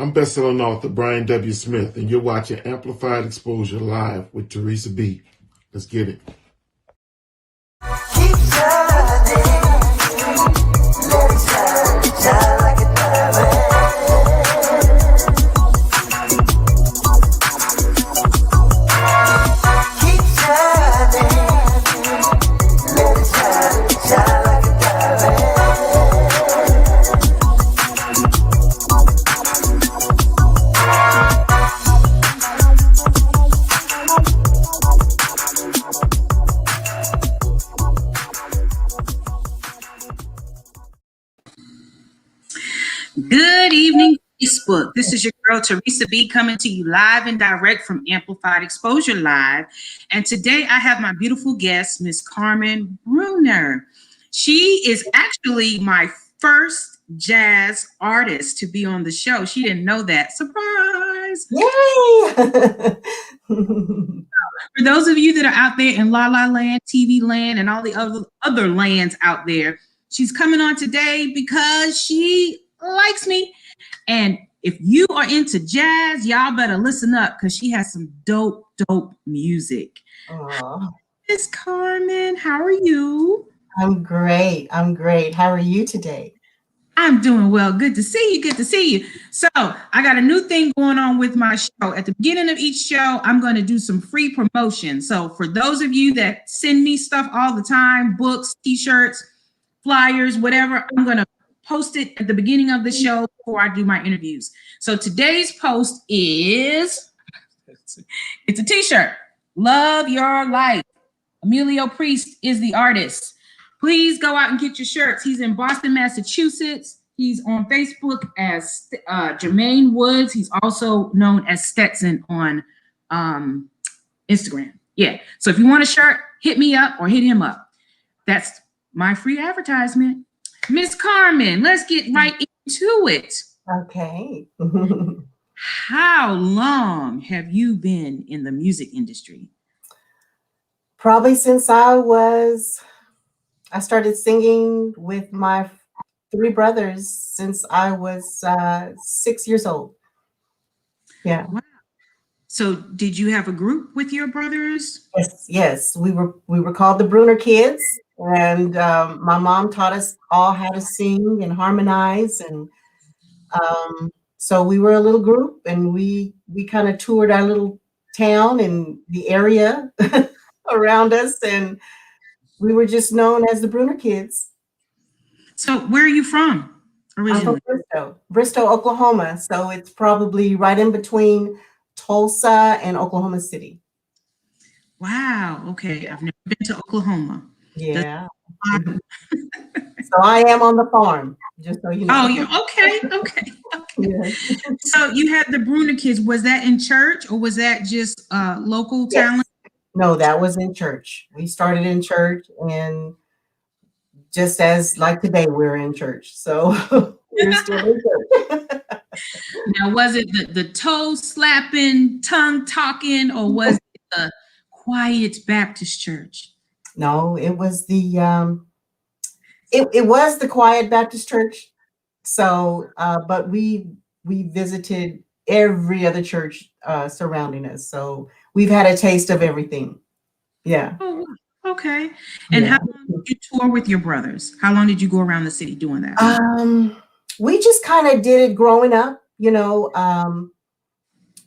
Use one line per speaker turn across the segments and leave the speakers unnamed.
I'm bestselling author Brian W. Smith, and you're watching Amplified Exposure Live with Teresa B. Let's get it.
Keep shining, let it shine, shine like a diamond. Keep shining, let it shine, shine like a diamond.
Good evening, Facebook. This is your girl, Teresa B, coming to you live and direct from Amplified Exposure Live. And today I have my beautiful guest, Miss Carmen Bruner. She is actually my first jazz artist to be on the show. She didn't know that. Surprise!
Yay!
For those of you that are out there in La La Land, TV Land, and all the other lands out there, she's coming on today because she likes me. And if you are into jazz, y'all better listen up because she has some dope music. Miss Carmen, how are you?
I'm great. How are you today?
I'm doing well. Good to see you. So I got a new thing going on with my show. At the beginning of each show, I'm going to do some free promotion. So for those of you that send me stuff all the time, books, t-shirts, flyers, whatever, I'm going to post it at the beginning of the show before I do my interviews. So today's post is, it's a t-shirt. Love Your Life. Emilio Priest is the artist. Please go out and get your shirts. He's in Boston, Massachusetts. He's on Facebook as Jermaine Woods. He's also known as Stetson on Instagram. Yeah. So if you want a shirt, hit me up or hit him up. That's my free advertisement. Miss Carmen, let's get right into it.
Okay.
How long have you been in the music industry?
Probably since I started singing with my three brothers since I was 6 years old. Yeah.
Wow. So did you have a group with your brothers?
Yes. We were called the Bruner Kids, and my mom taught us all how to sing and harmonize, and so we were a little group, and we kind of toured our little town and the area around us, and we were just known as the Bruner Kids.
So where are you from originally?
I'm from Bristol, Oklahoma. So it's probably right in between Tulsa and Oklahoma City.
Wow. Okay. I've never been to Oklahoma.
Yeah. So I am on the farm, just so you know.
Oh, you're okay.
Yeah.
So you had the Bruner Kids. Was that in church or was that just local talent?
No, that was in church. We started in church, and just as like today, we're in church. So we're still in church.
Now, was it the toe slapping, tongue talking, or was it the quiet Baptist church?
No, it was it was the quiet Baptist church. So, but we visited every other church surrounding us. So we've had a taste of everything. Yeah.
Oh, okay. And how long did you tour with your brothers? How long did you go around the city doing that?
We just kind of did it growing up, and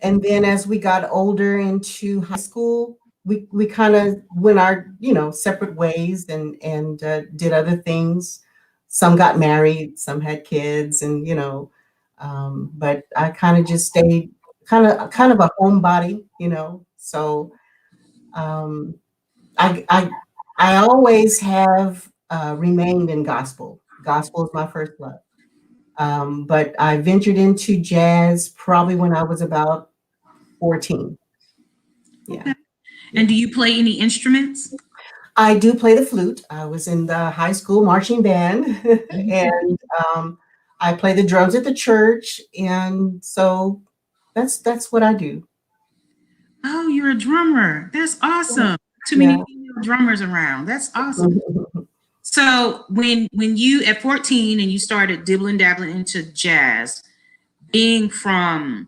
then as we got older into high school, we kind of went our, separate ways and did other things. Some got married, some had kids, and but I kind of just stayed kind of a homebody, So I always have remained in gospel. Gospel is my first love. But I ventured into jazz probably when I was about 14. Yeah.
Okay. And do you play any instruments?
I do play the flute. I was in the high school marching band, and I play the drums at the church, and so that's what I do.
Oh, you're a drummer. That's awesome. Too many female drummers around. That's awesome. So when you at 14 and you started dibbling dabbling into jazz, being from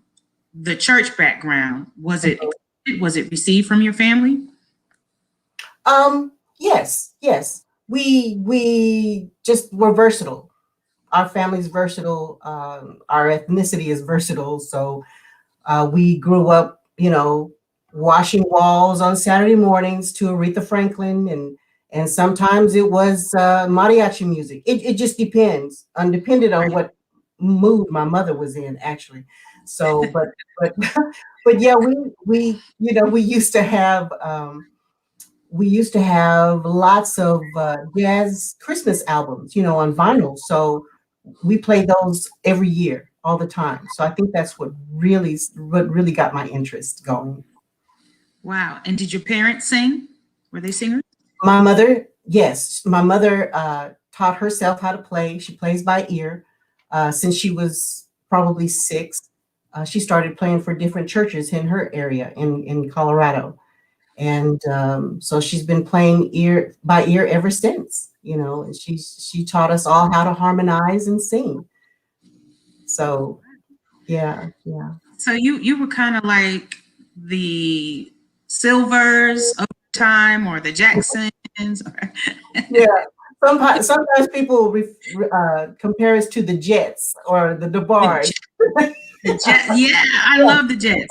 the church background, was it received from your family?
Yes, yes. We just were versatile. Our family's versatile. Our ethnicity is versatile. So we grew up, washing walls on Saturday mornings to Aretha Franklin, and sometimes it was mariachi music. It just depended on what mood my mother was in, actually. So, but but yeah, we used to have lots of jazz Christmas albums, on vinyl. So we play those every year, all the time. So I think that's what really got my interest going.
Wow. And did your parents sing? Were they singers?
My mother, yes, my mother taught herself how to play. She plays by ear since she was probably 6. She started playing for different churches in her area in Colorado. And so she's been playing ear by ear ever since, and she taught us all how to harmonize and sing. So yeah, yeah.
So you were kind of like the Silvers of the time, or the Jacksons, or
Yeah. Sometimes people compare us to the Jets or the DeBarge.
Yeah, I love the Jets.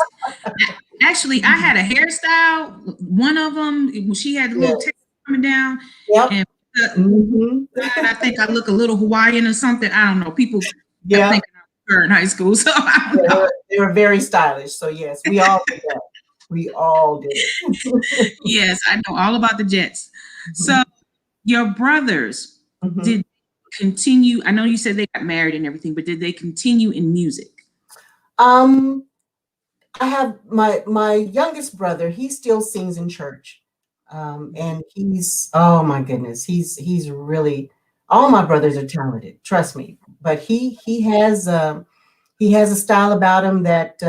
Actually, I had a hairstyle. One of them, she had a little tail coming down,
Yep.
and
Hmm.
I think I look a little Hawaiian or something. I don't know. People kept
Yeah.
thinking I was her in high school, so I don't
Yeah,
know.
they were very stylish. So yes, we all did that. We all did it.
Yes, I know all about the Jets. So your brothers
Mhm.
did continue. I know you said they got married and everything, but did they continue in music?
Um, I have my youngest brother. He still sings in church, and he's, oh my goodness, he's really, all my brothers are talented. Trust me, but he has a style about him that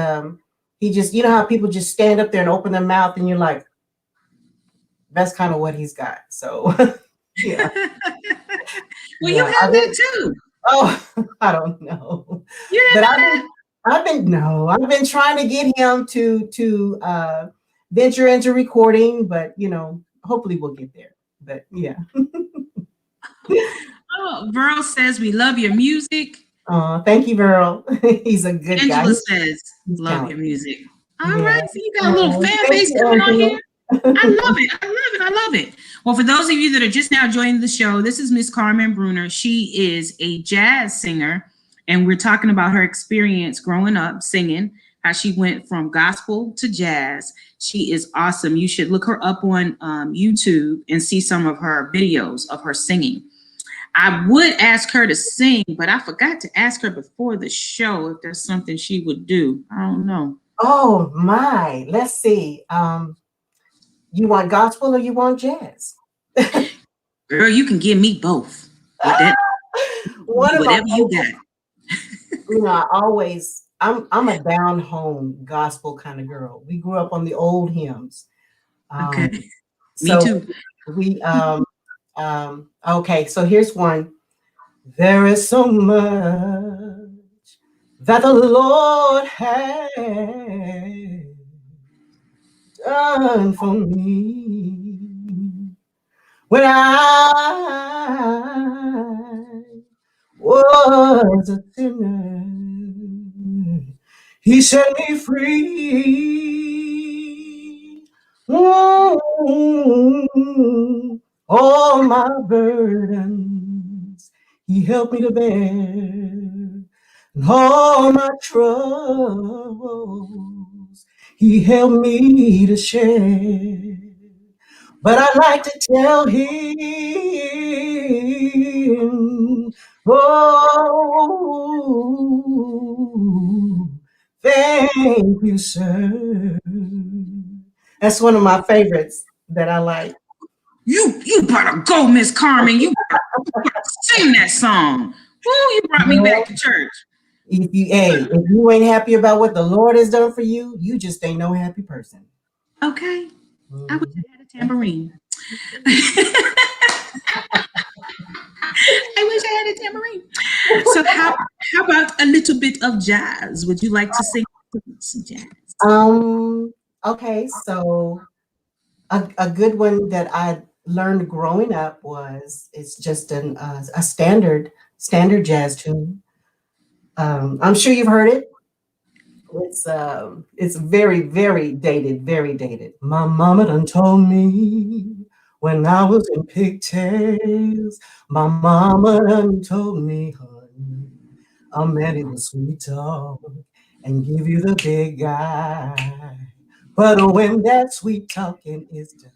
he just, how people just stand up there and open their mouth, and you're like, that's kind of what he's got. So yeah,
Well, you
yeah.
have that too.
Oh, I don't know,
You
but
didn't know that?
I've been trying to get him to venture into recording, but hopefully we'll get there. But yeah.
Oh, Verl says we love your music.
Thank you, Verl. He's a good guy.
Angela says
He's
love your
talented.
music. All
Yeah.
right, so you got a little fan
Thank
base
you,
coming on
Angela.
here. I love it. I love it. I love it. Well, for those of you that are just now joining the show, this is Miss Carmen Bruner. She is a jazz singer, and we're talking about her experience growing up singing, how she went from gospel to jazz. She is awesome. You should look her up on YouTube and see some of her videos of her singing. I would ask her to sing, but I forgot to ask her before the show if there's something she would do. I don't know.
Oh my, let's see. You want gospel or you want jazz?
Girl, you can give me both. With that,
One of my
whatever you got.
I'm a down home gospel kind of girl. We grew up on the old hymns.
Okay. Me
So
too.
we okay, so here's one. There is so much that the Lord has done for me. When I was a sinner, he set me free. Mm, all my burdens, he helped me to bear. And all my troubles, he helped me to share. But I'd like to tell him, oh, thank you, sir. That's one of my favorites that I like.
You better go, Miss Carmen. You better sing that song. Ooh, you brought me back to church.
If you ain't happy about what the Lord has done for you, you just ain't no happy person.
Okay. I wish I had a tambourine. I wish I had a tambourine. So how about a little bit of jazz? Would you like to sing some jazz?
Okay, so a good one that I learned growing up was it's just a standard jazz tune. I'm sure you've heard it. It's very dated, very dated. My mama done told me when I was in pigtails. My mama done told me, honey, a man is a sweet talk and give you the big eye. But when that sweet talking is done,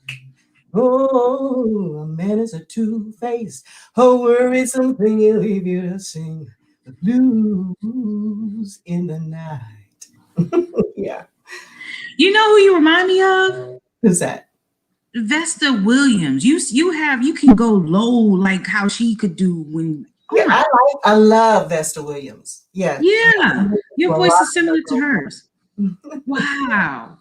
oh, a man is a two-faced, a worrisome thing. He'll leave you to sing the blues in the night. Yeah.
You know who you remind me of?
Who's that?
Vesta Williams. You can go low like how she could do when.
Yeah, I love Vesta Williams. Yeah.
Yeah, your voice is similar to hers. Wow.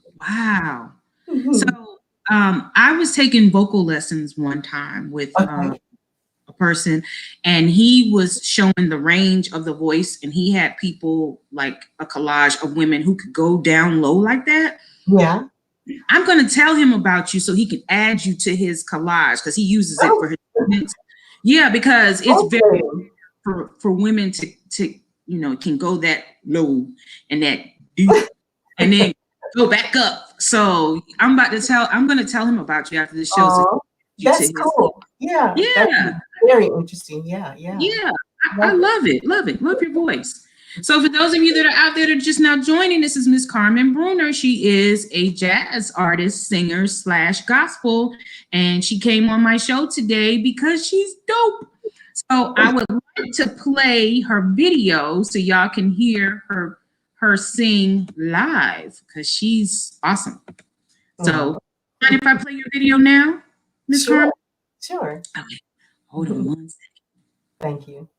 So I was taking vocal lessons one time with a person, and he was showing the range of the voice, and he had people like a collage of women who could go down low like that.
Yeah.
I'm going to tell him about you so he can add you to his collage because he uses it for his events. Yeah, because it's very for women to can go that low and that deep and then go back up. So I'm going to tell him about you after the show. So
that's cool. Yeah. That's very interesting. Yeah.
I love it. Love your voice. So for those of you that are out there that are just now joining, this is Miss Carmen Bruner. She is a jazz artist, singer / gospel, and she came on my show today because she's dope. So I would like to play her video so y'all can hear her sing live because she's awesome. So mind if I play your video now, Miss Carmen?
Sure.
Okay. Hold on 1 second.
Thank you.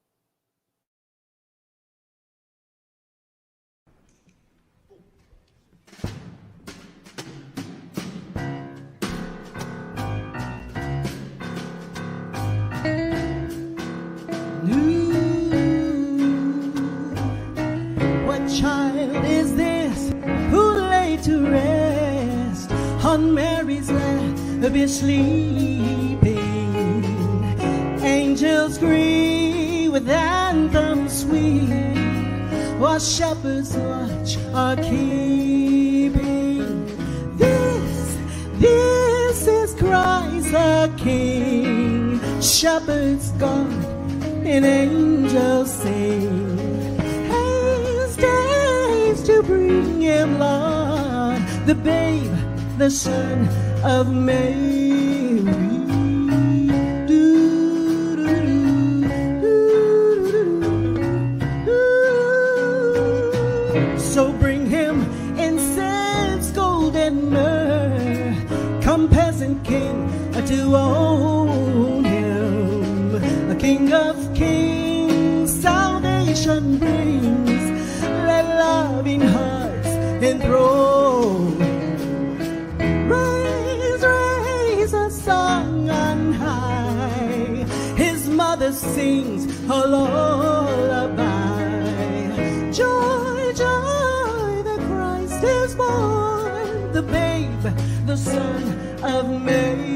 Child is this who lay to rest on Mary's lap be sleeping? Angels greet with anthems sweet, while shepherds watch are keeping. This is Christ the King. Shepherds guard and angels sing. To bring him, Lord, the babe, the son of Mary. So bring him incense, gold, and myrrh. Come, peasant king, to own him. A king of kings, salvation brings. Loving hearts enthralled. Raise a song on high. His mother sings a lullaby. Joy, joy, that Christ is born, the babe, the son of Mary.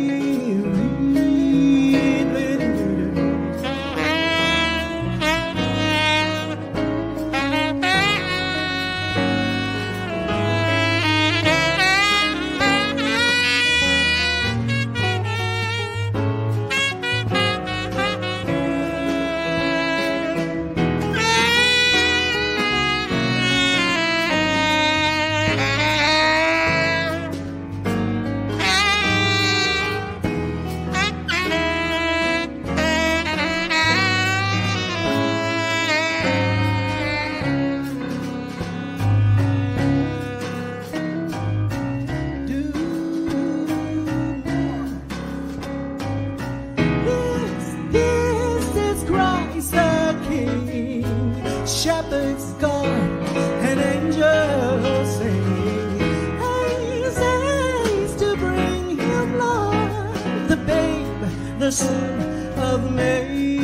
Shepherds guard and angels sing. Haste to bring him, Lord, the babe, the son of May.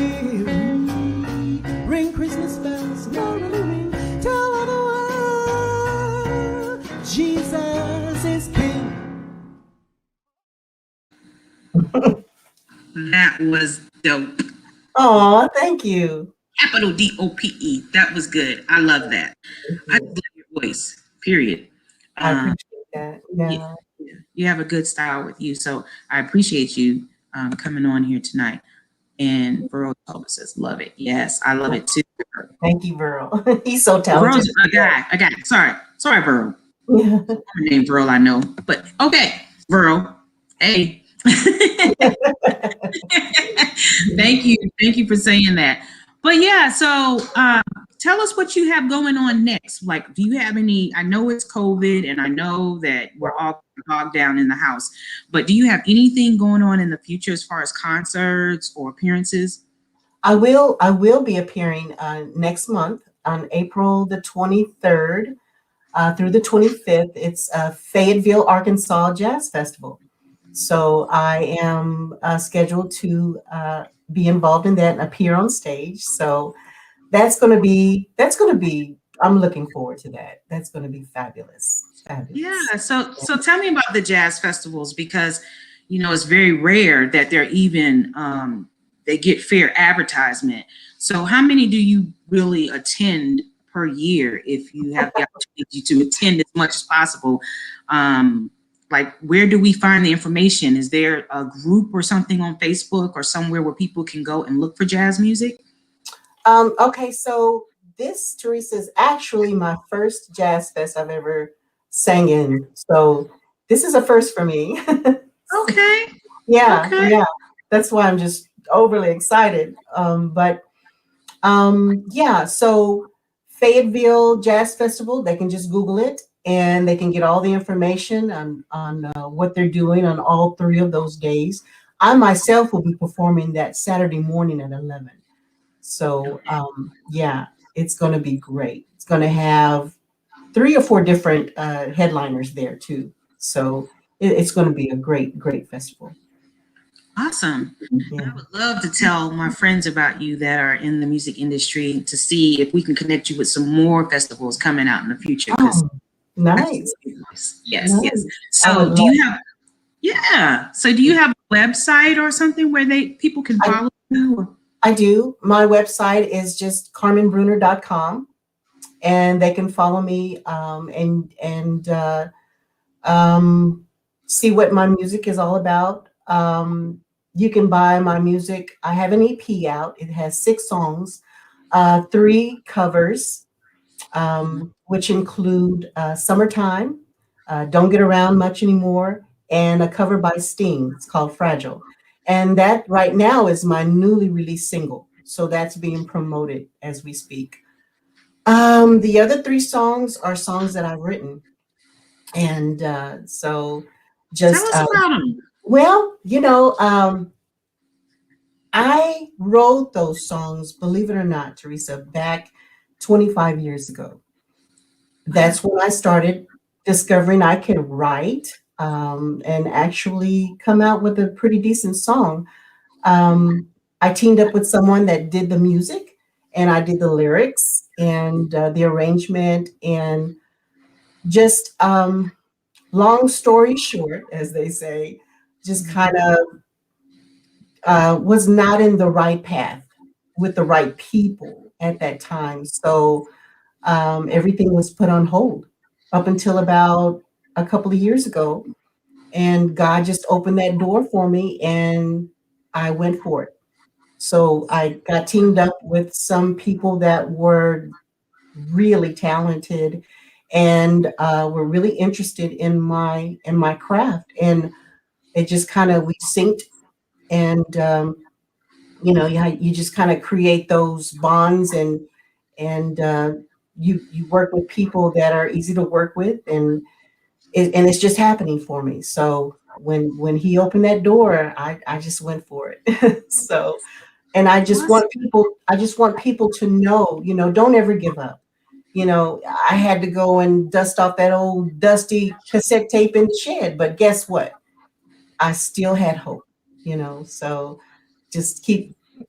Ring Christmas bells, merrily ring, tell all the world Jesus is King.
That was dope.
Oh, thank you.
Capital DOPE. That was good. I love that. I love your voice. Period.
I
Um,
appreciate that.
yeah,
Yeah.
you have a good style with you, so I appreciate you coming on here tonight. And Burrow says, "Love it." Yes, I love it too.
Thank you, Burl. He's so
Burrow's
talented.
a guy. A guy. Sorry, Burrow.
Yeah.
Name Burrow, I know, but okay, Burrow. Hey. Thank you for saying that. But yeah, so tell us what you have going on next. Like, do you have any? I know it's COVID, and I know that we're all bogged down in the house. But do you have anything going on in the future as far as concerts or appearances?
I will be appearing next month on April the 23rd through the 25th. It's Fayetteville, Arkansas Jazz Festival. So I am scheduled to be involved in that and appear on stage. So that's going to be, I'm looking forward to that. That's going to be fabulous.
Yeah.
Fabulous.
So tell me about the jazz festivals because it's very rare that they're even they get fair advertisement. So how many do you really attend per year if you have the opportunity to attend as much as possible? Like where do we find the information? Is there a group or something on Facebook or somewhere where people can go and look for jazz music?
Okay, so this, Teresa, is actually my first jazz fest I've ever sang in. So this is a first for me.
Okay.
Yeah,
Okay.
yeah. That's why I'm just overly excited. Yeah, so Fayetteville Jazz Festival, they can just Google it and they can get all the information on what they're doing on all 3 of those days. I myself will be performing that Saturday morning at 11. So yeah, it's going to be great. It's going to have 3 or 4 different headliners there too. So it's going to be a great festival.
Awesome.
Yeah.
I would love to tell my friends about you that are in the music industry to see if we can connect you with some more festivals coming out in the future.
Oh, nice.
Yes,
Nice.
yes.
I would
So do you have So do you have a website or something where people can follow you?
I do. My website is just carmenbruner.com and they can follow me and see what my music is all about. You can buy my music. I have an EP out. It has 6 songs, 3 covers, which include Summertime, Don't Get Around Much Anymore, and a cover by Sting. It's called Fragile. And that right now is my newly released single. So that's being promoted as we speak. The other 3 songs are songs that I've written. And so
Tell
just,
us about them.
well, I wrote those songs, believe it or not, Teresa, back 25 years ago. That's when I started discovering I could write and actually come out with a pretty decent song. I teamed up with someone that did the music, and I did the lyrics and the arrangement, and just long story short, as they say, just kind of was not in the right path with the right people at that time. So everything was put on hold up until about a couple of years ago. And God just opened that door for me and I went for it. So I got teamed up with some people that were really talented and were really interested in my craft. And it just kind of we synced and you just kind of create those bonds and you work with people that are easy to work with and it's just happening for me. So when he opened that door, I just went for it. So and I just want people to know, don't ever give up. I had to go and dust off that old dusty cassette tape in the shed, but guess what? I still had hope, so just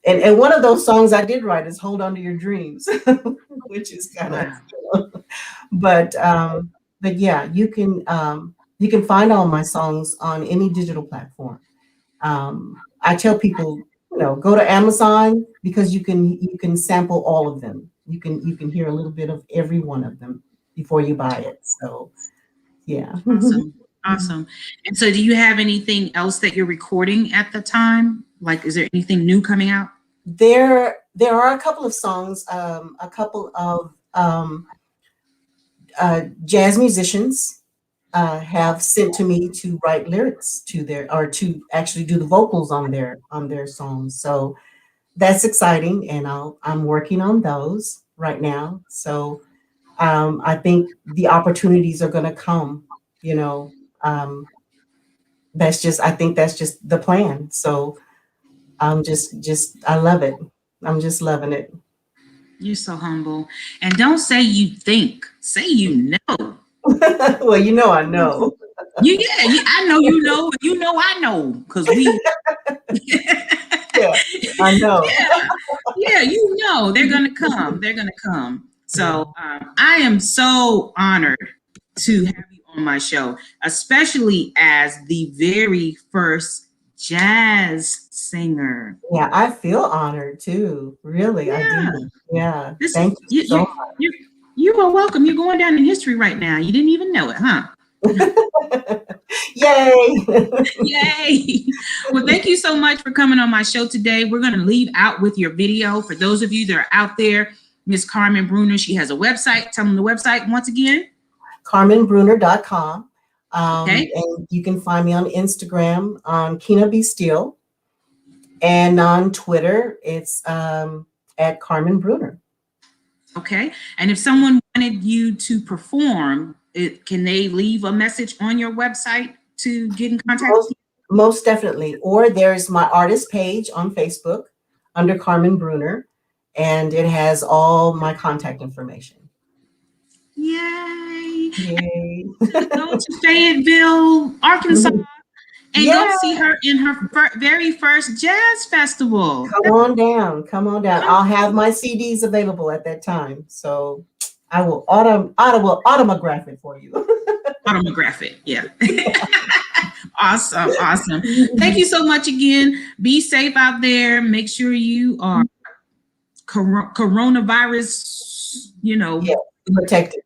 And one of those songs I did write is "Hold On to Your Dreams," which is kind of,
Wow.
but yeah, you can find all my songs on any digital platform. I tell people, go to Amazon because you can sample all of them. You can hear a little bit of every one of them before you buy it. So yeah.
Awesome. Awesome. And so do you have anything else that you're recording at the time? Like, is there anything new coming out?
There are a couple of songs, a couple of jazz musicians have sent to me to write lyrics to their, or to actually do the vocals on their songs. So that's exciting, and I'm working on those right now. So I think the opportunities are going to come. I think that's just the plan. So I love it. I'm just loving it.
You're so humble. And don't say you think, say you know.
Well, I know.
I know you know. You know I know, because we.
Yeah, I know.
Yeah, they're gonna come. They're gonna come. So I am so honored to have you on my show, especially as the very first jazz singer.
Yeah, I feel honored too. Really, I do. Yeah. Thank you so much.
You are welcome. You're going down in history right now. You didn't even know it, huh?
Yay.
Yay. Well, thank you so much for coming on my show today. We're going to leave out with your video. For those of you that are out there, Miss Carmen Bruner, she has a website. Tell them the website once again.
CarmenBruner.com.
Okay.
And you can find me on Instagram on Kina B. Steele. And on Twitter, it's at Carmen Bruner.
Okay. And if someone wanted you to perform, can they leave a message on your website to get in contact with you?
Most definitely. Or there's my artist page on Facebook under Carmen Bruner, and it has all my contact information.
Yay.
Yay.
Go to Fayetteville, Arkansas, and go see her in her very first jazz festival.
Come on down. I'll have my CDs available at that time. So I will autograph it for you.
Autograph it. Yeah. Awesome. Thank you so much again. Be safe out there. Make sure you are coronavirus,
protected.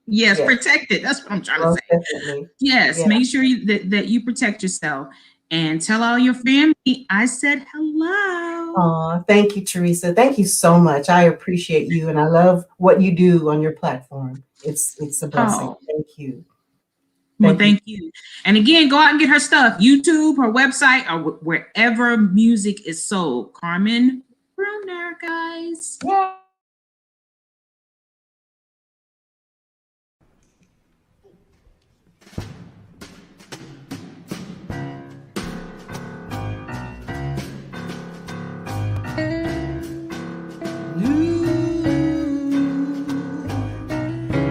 Yes,
protected. That's what I'm trying to say.
Definitely.
Yes,
Yeah.
make sure that you protect yourself, and tell all your family I said hello.
Oh, thank you, Teresa. Thank you so much. I appreciate you, and I love what you do on your platform. It's a blessing.
Oh.
Thank you.
Well, thank you. And again, go out and get her stuff. YouTube, her website, or wherever music is sold. Carmen Bruner, guys.
Yeah.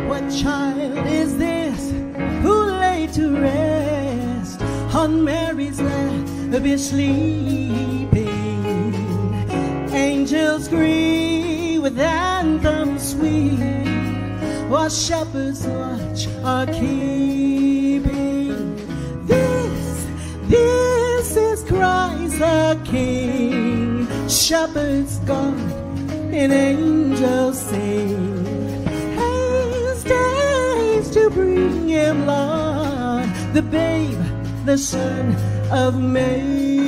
What child is this who lay to rest on Mary's lap be sleeping? Angels greet with anthems sweet, while shepherds watch are keeping. This is Christ the King. Shepherds guard and angels sing. Haste to bring him, Lord, the babe, the Son of Mary.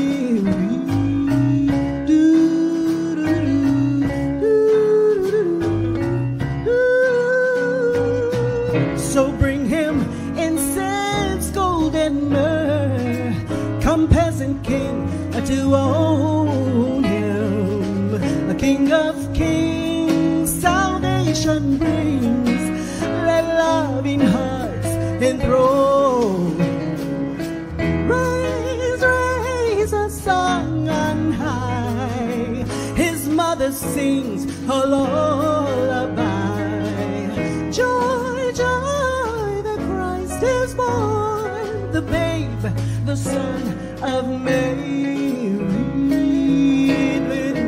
So bring him incense, gold, and myrrh. Come, peasant king, to own him. The King of Kings, salvation brings. Let loving hearts enthrone. Raise a song on high. His mother sings a lullaby. Joy, joy, the Christ is born, the babe, the Son of Mary. With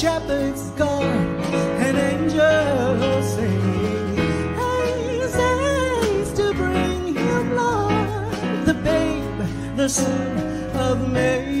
shepherds gone, and angels sing. Haste, haste to bring him, Lord, the babe, the son of Mary.